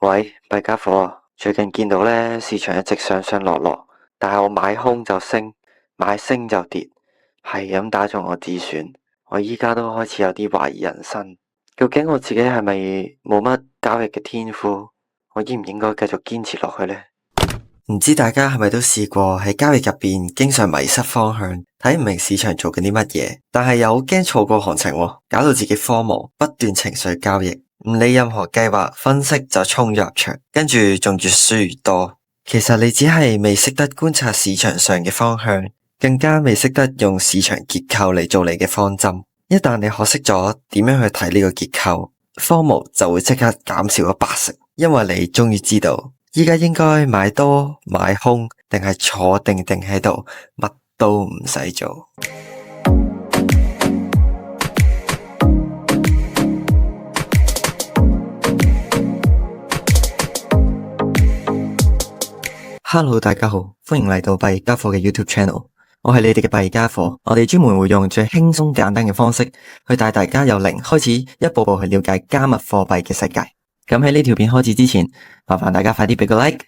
喂，弊家伙，最近見到呢市場一直上上落落，但係我買空就升，買升就跌，係咁打中我止損。我依家都開始有啲懷疑人生，究竟我自己係咪冇乜交易嘅天賦？我應唔應該繼續堅持落去呢？唔知大家係咪都試過喺交易入邊經常迷失方向，睇唔明市場做緊啲乜嘢，但係又好驚錯過行情，搞到自己荒謬，不斷情緒交易。唔理任何計劃分析就衝咗入場，跟住仲越輸越多。其實你只係未識得觀察市場上嘅方向，更加未識得用市場結構嚟做你嘅方針。一旦你學識咗點樣去睇呢個結構，荒謬就會即刻減少咗80%，因為你終於知道依家應該買多買空，定係坐定定喺度乜都唔使做。Hello， 大家好，歡迎嚟到幣加貨嘅 YouTube Channel， 我係你哋嘅幣加貨。我哋專門會用最輕鬆簡單嘅方式去帶大家由零開始，一步步去了解加密貨幣嘅世界。咁喺呢條片開始之前，麻煩大家快啲俾個 like。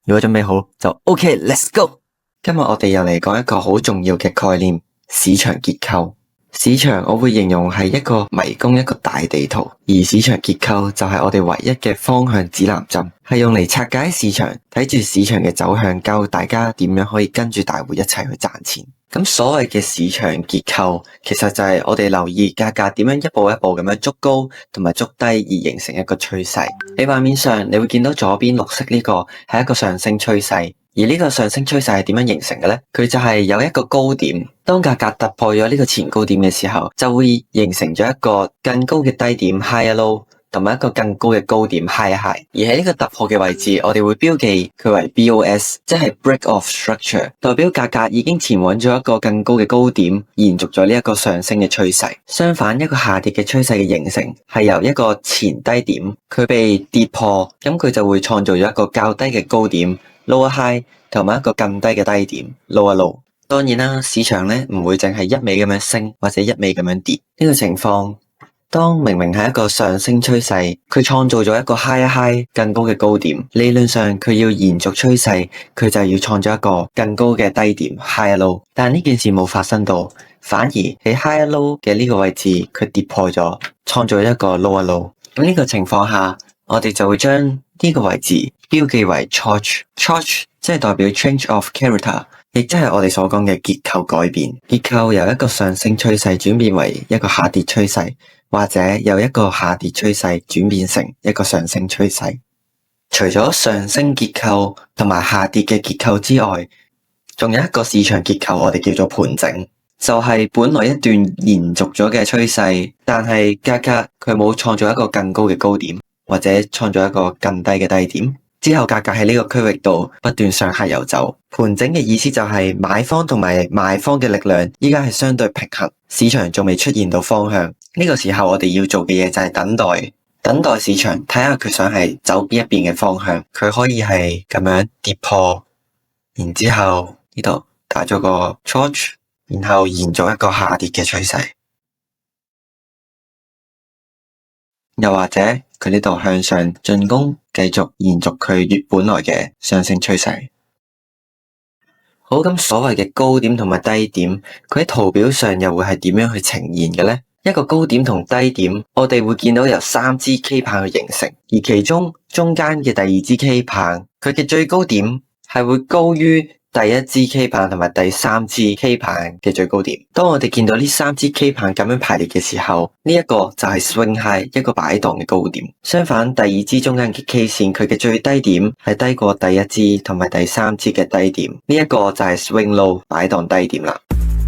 如果準備好就 OK，Let's go。今日我哋又嚟講一個好重要嘅概念——市場結構。市場我會形容係一個迷宮，一個大地圖，而市場結構就係我哋唯一嘅方向指南針，係用嚟拆解市場，睇住市場嘅走向，教大家點樣可以跟住大戶一齊去賺錢。咁所謂嘅市場結構，其實就係我哋留意價格點樣一步一步咁樣築高同埋築低，而形成一個趨勢。喺畫面上你會見到左邊綠色呢個係一個上升趨勢。而呢個上升趨勢係點樣形成嘅呢？佢就係有一個高點，當價格突破咗呢個前高點嘅時候，就會形成咗一個更高嘅低點 high low， 同埋一個更高嘅高點 high high。而喺呢個突破嘅位置，我哋會標記佢為 BOS， 即係 break of structure， 代表價格已經前往咗一個更高嘅高點，延續咗呢一個上升嘅趨勢。相反，一個下跌嘅趨勢嘅形成係由一個前低點，佢被跌破，咁佢就會創造咗一個較低嘅高點lower high， 同埋一個更低嘅低點 lower low。當然啦，市場咧唔會淨係一味咁樣升或者一味咁樣跌。呢個情況，當明明係一個上升趨勢，佢創造咗一個 high high 更高嘅高點，理論上佢要延續趨勢，佢就要創造一個更高嘅低點 high low。但呢件事冇發生到，反而喺 high low 嘅呢個位置，佢跌破咗，創造一個 lower low。咁呢個情況下，我哋就會將呢個位置標記為 Choch，即係代表 change of character， 亦即係我哋所講嘅結構改變。結構由一個上升趨勢轉變為一個下跌趨勢，或者由一個下跌趨勢轉變成一個上升趨勢。除咗上升結構同埋下跌嘅結構之外，仲有一個市場結構，我哋叫做盤整，就係本來一段延續咗嘅趨勢，但係價格佢冇創造一個更高嘅高點，或者創造一個更低嘅低點，之後價格喺呢個區域度不斷上下游走。盤整嘅意思就係買方同埋賣方嘅力量依家係相對平衡，市場仲未出現到方向。呢個時候我哋要做嘅嘢就係等待市場，睇下佢想係走邊一邊嘅方向。佢可以係咁樣跌破，然之後呢度打咗個 Choch， 然後延續一個下跌嘅趨勢，又或者佢呢度向上進攻，繼續延續佢原本來嘅上升趨勢。好，咁所謂嘅高點同埋低點，佢喺圖表上又會係點樣去呈現嘅呢？一個高點同低點，我哋會見到由3支 K 棒去形成，而其中間嘅第2支 K 棒，佢嘅最高點係會高於第1支 K 棒同埋第3支 K 棒嘅最高點。當我哋見到呢3支 K 棒咁樣排列嘅時候，呢一個就係 swing high， 一個擺盪嘅高點。相反，第2支中間嘅 K 線，佢嘅最低點係低過第1支同埋第3支嘅低點，呢一個就係 swing low， 擺盪低點啦。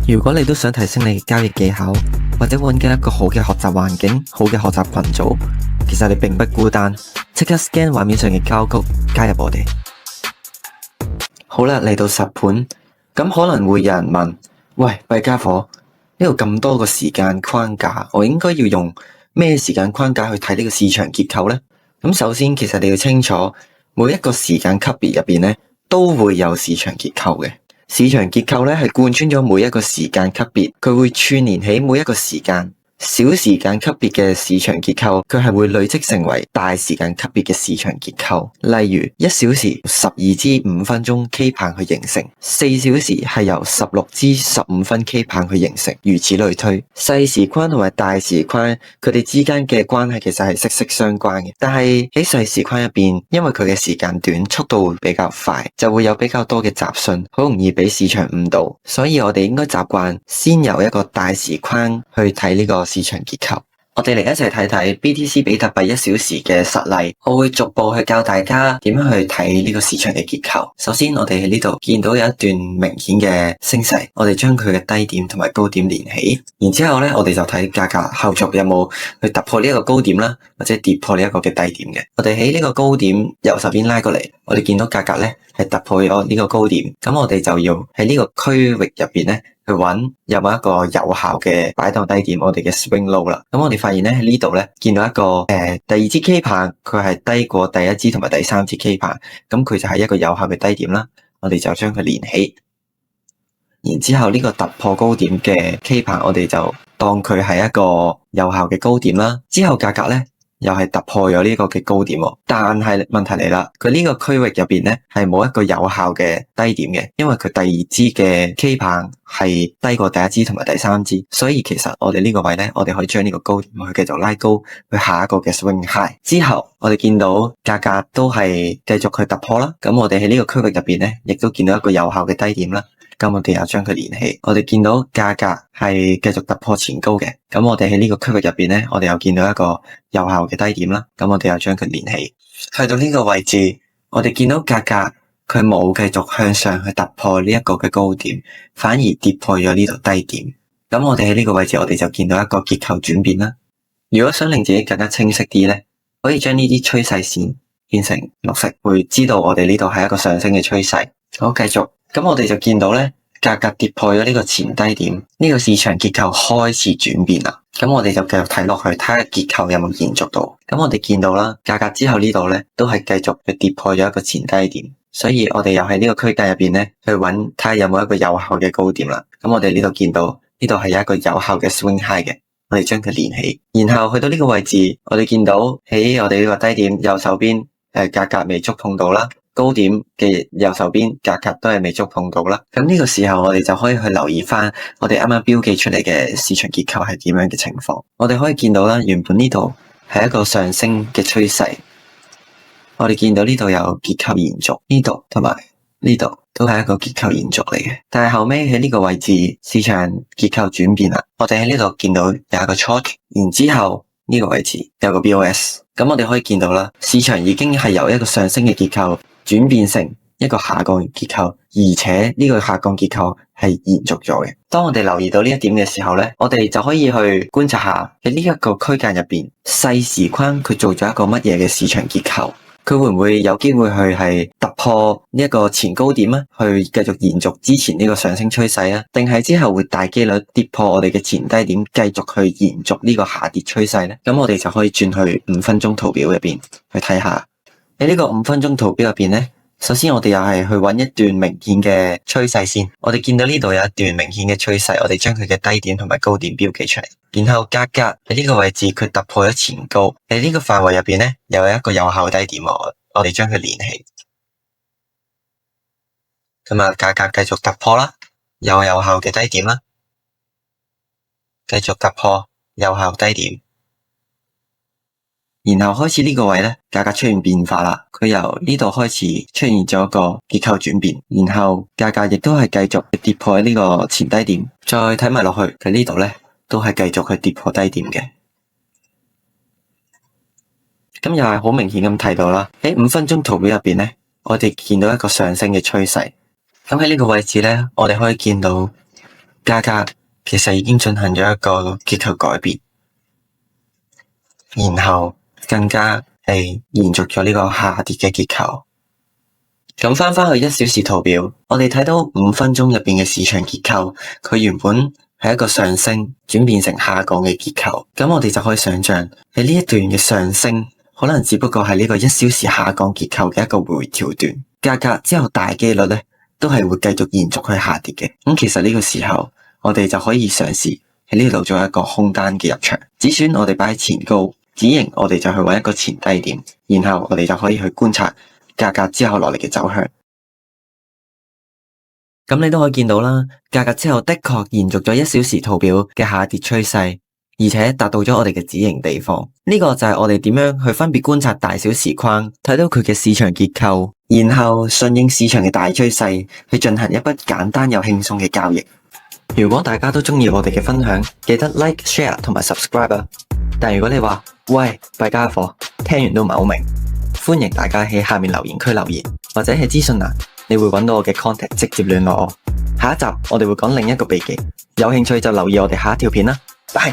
如果你都想提升你嘅交易技巧，或者揾緊一個好嘅學習環境、好嘅學習群組，其實你並不孤單。即刻 scan 畫面上嘅交曲，加入我哋。好啦，嚟到實盤，咁可能會有人問：喂，弊家伙，呢度咁多個時間框架，我應該要用咩時間框架去睇呢個市場結構呢？咁首先，其實你要清楚，每一個時間級別入邊咧，都會有市場結構嘅。市場結構咧係貫穿咗每一個時間級別，佢會串連起每一個時間，小時間級別嘅市場結構，佢係會累積成為大時間級別嘅市場結構。例如1小時12至5分鐘 K 棒去形成，4小時係由16至15分 K 棒去形成，如此類推。細時框同埋大時框，佢哋之間嘅關係其實係息息相關嘅。但係喺細時框入邊，因為佢嘅時間短，速度會比較快，就會有比較多嘅雜訊，好容易俾市場誤導。所以我哋應該習慣先由一個大時框去睇呢個市場結構。我哋嚟一齊睇睇 BTC 比特幣1小時嘅實例，我會逐步去教大家點樣去睇呢個市場嘅結構。首先，我哋喺呢度見到有一段明顯嘅升勢，我哋將佢嘅低點同埋高點連起，然之後咧，我哋就睇價格後續有冇去突破呢一個高點啦，或者跌破呢一個嘅低點嘅。我哋喺呢個高點右手邊拉過嚟，我哋見到價格咧係突破咗呢個高點，咁我哋就要喺呢個區域入邊咧去揾有冇一個有效嘅擺檔低點，我哋嘅 swing low 啦。咁我哋發現咧喺呢度咧見到一個第二支 K 棒，佢係低過第一支同埋第三支 K 棒，咁佢就係一個有效嘅低點啦。我哋就將佢連起，然之後呢個突破高點嘅 K 棒，我哋就當佢係一個有效嘅高點啦。之後價格咧又係突破咗呢個嘅高點，但係問題嚟啦，佢呢個區域入邊咧係冇一個有效嘅低點嘅，因為佢第二支嘅 K 棒係低過第一支同埋第三支，所以其實我哋呢個位咧，我哋可以將呢個高點去繼續拉高去下一個嘅 swing high。之後我哋見到價格都係繼續去突破啦，咁我哋喺呢個區域入邊咧，亦都見到一個有效嘅低點啦。咁我哋又將佢連起，我哋見到價格係繼續突破前高嘅。咁我哋喺呢個區域入邊咧，我哋又見到一個有效嘅低點啦。咁我哋又將佢連起，去到呢個位置，我哋見到價格佢冇繼續向上去突破呢一個嘅高點，反而跌破咗呢度低點。咁我哋喺呢個位置，我哋就見到一個結構轉變啦。如果想令自己更加清晰啲咧，可以將呢啲趨勢線變成綠色，會知道我哋呢度係一個上升嘅趨勢。好，繼續。咁我哋就見到咧，價格跌破咗呢個前低點，呢個市場結構開始轉變啦。咁我哋就繼續睇落去，睇下結構有冇延續到。咁我哋見到啦，價格之後呢度咧都係繼續去跌破咗一個前低點，所以我哋又喺呢個區間入邊咧去揾睇下有冇一個有效嘅高點啦。咁我哋呢度見到呢度係有一個有效嘅 swing high 嘅，我哋將佢連起，然後去到呢個位置，我哋見到喺我哋呢個低點右手邊價格未觸碰到啦。高點嘅右手邊價格都係未觸碰到啦，咁呢個時候我哋就可以去留意翻我哋啱啱標記出嚟嘅市場結構係點樣嘅情況。我哋可以見到啦，原本呢度係一個上升嘅趨勢，我哋見到呢度有結構延續，呢度同埋呢度都係一個結構延續嚟嘅。但係後尾喺呢個位置市場結構轉變啦，我哋喺呢度見到有一個 short， 然之後呢個位置有個 BOS， 咁我哋可以見到啦，市場已經係由一個上升嘅結構轉變成一個下降結構，而且呢個下降結構係延續咗嘅。當我哋留意到呢一點嘅時候咧，我哋就可以去觀察下喺呢一個區間入邊細時框佢做咗一個乜嘢嘅市場結構，佢會唔會有機會去係突破呢一個前高點啊，去繼續延續之前呢個上升趨勢啊，定係之後會大機率跌破我哋嘅前低點，繼續去延續呢個下跌趨勢咧？咁我哋就可以轉去5分鐘圖表入邊去睇下。喺呢個5分鐘圖表入邊咧，首先我哋又係去揾一段明顯嘅趨勢先。我哋見到呢度有一段明顯嘅趨勢，我哋將佢嘅低點同埋高點標記出嚟。然後價格喺呢個位置佢突破咗前高，喺呢個範圍入邊咧，又有一個有效低點，我哋將佢連起。咁啊，價格繼續突破啦，有效嘅低點啦，繼續突破有效低點。然後開始呢個位咧，價格出現變化啦，佢由呢度開始出現咗一個結構轉變，然後價格亦都係繼續跌破呢個前低點，再睇埋落去，佢呢度咧都係繼續去跌破低點嘅。咁又係好明顯咁睇到啦，喺5分鐘圖表入邊咧，我哋見到一個上升嘅趨勢。咁喺呢個位置咧，我哋可以見到價格其實已經進行咗一個結構改變，然後更加係延續咗呢個下跌嘅結構。咁翻去1小時圖表，我哋睇到5分鐘入邊嘅市場結構，佢原本係一個上升轉變成下降嘅結構。咁我哋就可以想象喺呢一段嘅上升，可能只不過係呢個1小時下降結構嘅一個回調段。價格之後大機率咧，都係會繼續延續去下跌嘅。咁其實呢個時候，我哋就可以嘗試喺呢度做一個空單嘅入場。止損我哋擺喺前高，止盈我哋就去揾一個前低點，然後我哋就可以去觀察價格之後落嚟嘅走向。咁你都可以見到啦，價格之後的確延續咗1小時圖表嘅下跌趨勢，而且達到咗我哋嘅止盈地方。呢個就係我哋點樣去分別觀察大小時框，睇到佢嘅市場結構，然後順應市場嘅大趨勢去進行一筆簡單又輕鬆嘅交易。如果大家都中意我哋嘅分享，記得 like、share 同埋 subscribe 啊！但如果你話喂，弊家伙，聽完都唔係好明，歡迎大家喺下面留言區留言，或者喺資訊欄你會揾到我嘅 contact 直接聯絡我。下一集我哋會講另一個秘技，有興趣就留意我哋下一條片啦，拜。